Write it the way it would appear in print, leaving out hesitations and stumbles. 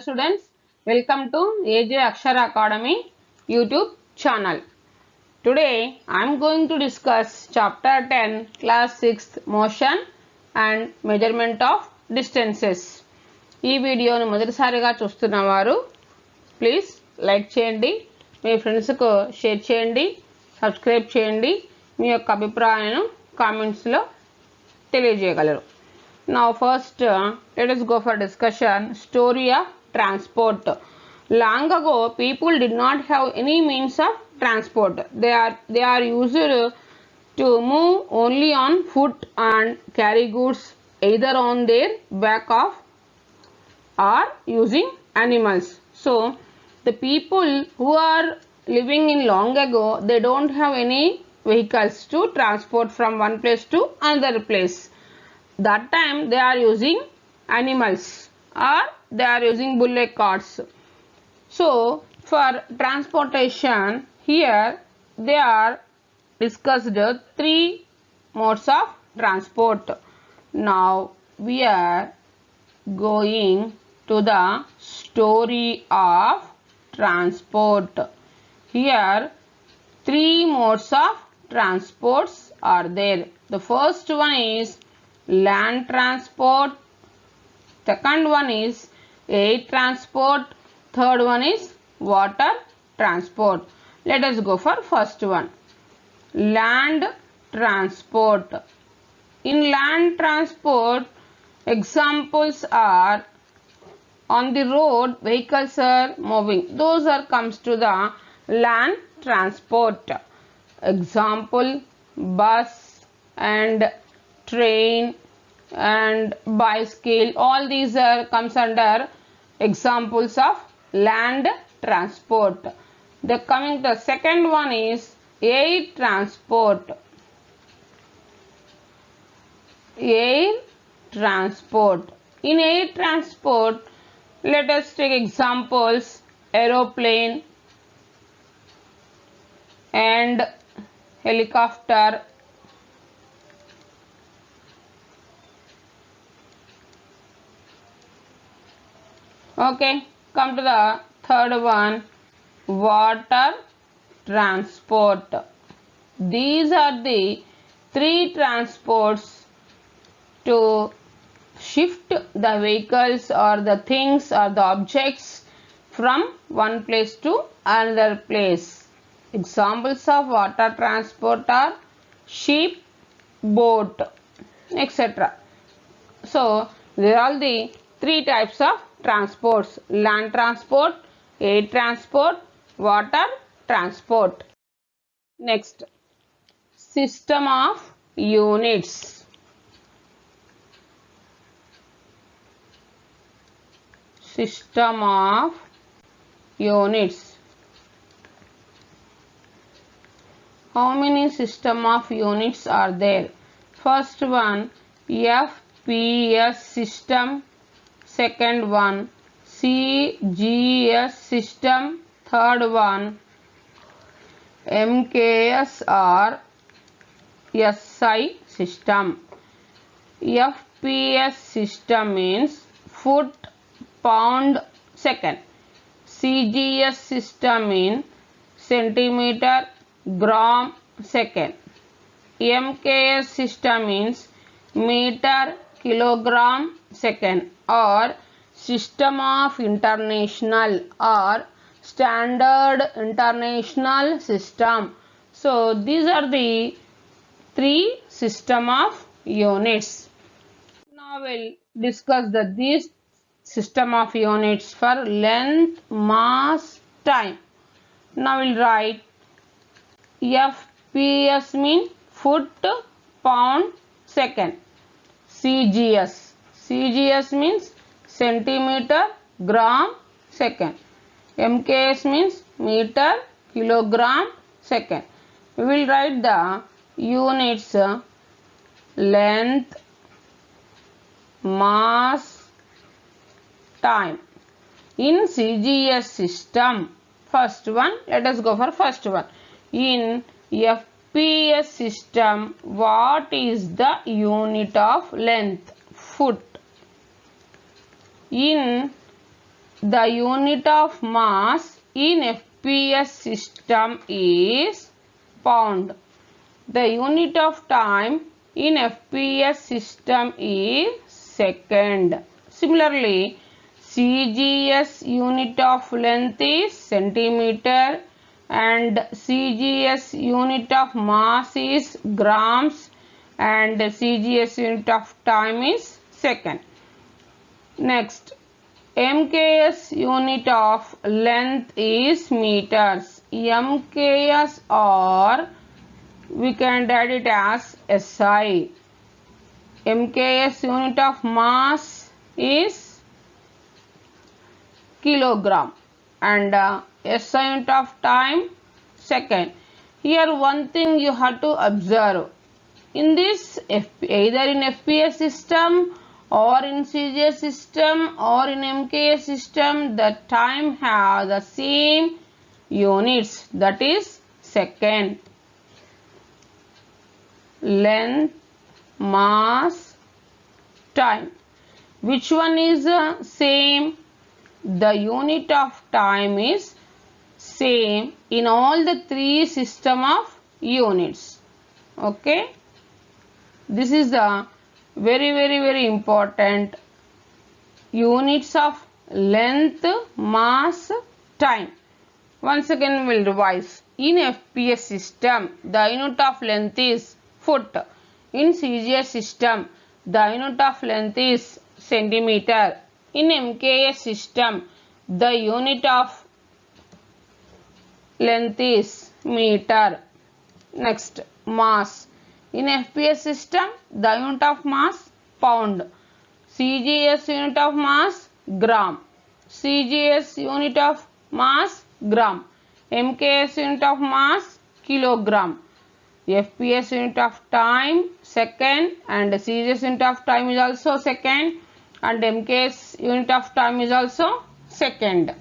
students, welcome to AJ Akshara Academy YouTube channel. Today I am going to discuss chapter 10 class 6th motion and measurement of distances. ఈ వీడియోను మొదటిసారిగా చూస్తున్నవారు please like చేయండి, మీ ఫ్రెండ్స్కు share చేయండి, subscribe చేయండి, మీ యొక్క అభిప్రాయాలను కామెంట్స్లో తెలియజేయగలరు. Now first let us go for discussion. Story of transport. Long ago people did not have any means of transport. They are used to move only on foot and carry goods either on their back of or using animals. So the people who are living in long ago, they don't have any vehicles to transport from one place to another place. That time they are using animals or they are using bullock carts. So for transportation, here they are discussed three modes of transport. Now we are going to the story of transport. Here three modes of transports are there. The first one is land transport, second one is air transport, third one is water transport. Let us go for first one, land transport. In land transport, examples are on the road vehicles are moving, those are comes to the land transport. Example, bus and train and bicycle, all these are comes under examples of land transport. The coming the second one is air transport. Air transport. In air transport, let us take examples aeroplane and helicopter. Okay, come to the third one, water transport. These are the three transports to shift the vehicles or the things or the objects from one place to another place. Examples of water transport are ship, boat, etc. So they are the three types of transports: land transport, air transport, water transport. Next, system of units. System of units. How many system of units are there? First one, FPS system. Second one, CGS system. Third one, MKS or SI system. FPS system means foot, pound, second. CGS system means centimeter, gram, second. MKS system means meter, kilogram, second, or system of international or standard international system. So these are the three system of units. Now we'll discuss these system of units for length, mass, time. Now we'll write FPS mean foot, pound, second. CGS means centimeter, gram, second. MKS means meter, kilogram, second. We will write the units length, mass, time. In CGS system, first one, let us go for first one. In FPS system, what is the unit of length? Foot. In the unit of mass in FPS system is pound. The unit of time in FPS system is second. Similarly, CGS unit of length is centimeter and CGS unit of mass is grams and CGS unit of time is second. Next, MKS unit of length is meters. MKS, or we can write it as SI. MKS unit of mass is kilogram and SI unit of time second. Here one thing you have to observe. In this, either in FPS system or in CGS system or in MKS system, the time have the same units, that is second. Length, mass, time. Which one is same? The unit of time is same in all the three system of units. Okay. This is the very important units of length, mass, time. Once again we will revise. In FPS system, the unit of length is foot. In CGS system, the unit of length is centimeter. In MKS system, the unit of length is meter. Next, mass. In FPS system, the unit of mass pound. CGS unit of mass gram. CGS unit of mass gram. MKS unit of mass kilogram. FPS unit of time second and CGS unit of time is also second and MKS unit of time is also second.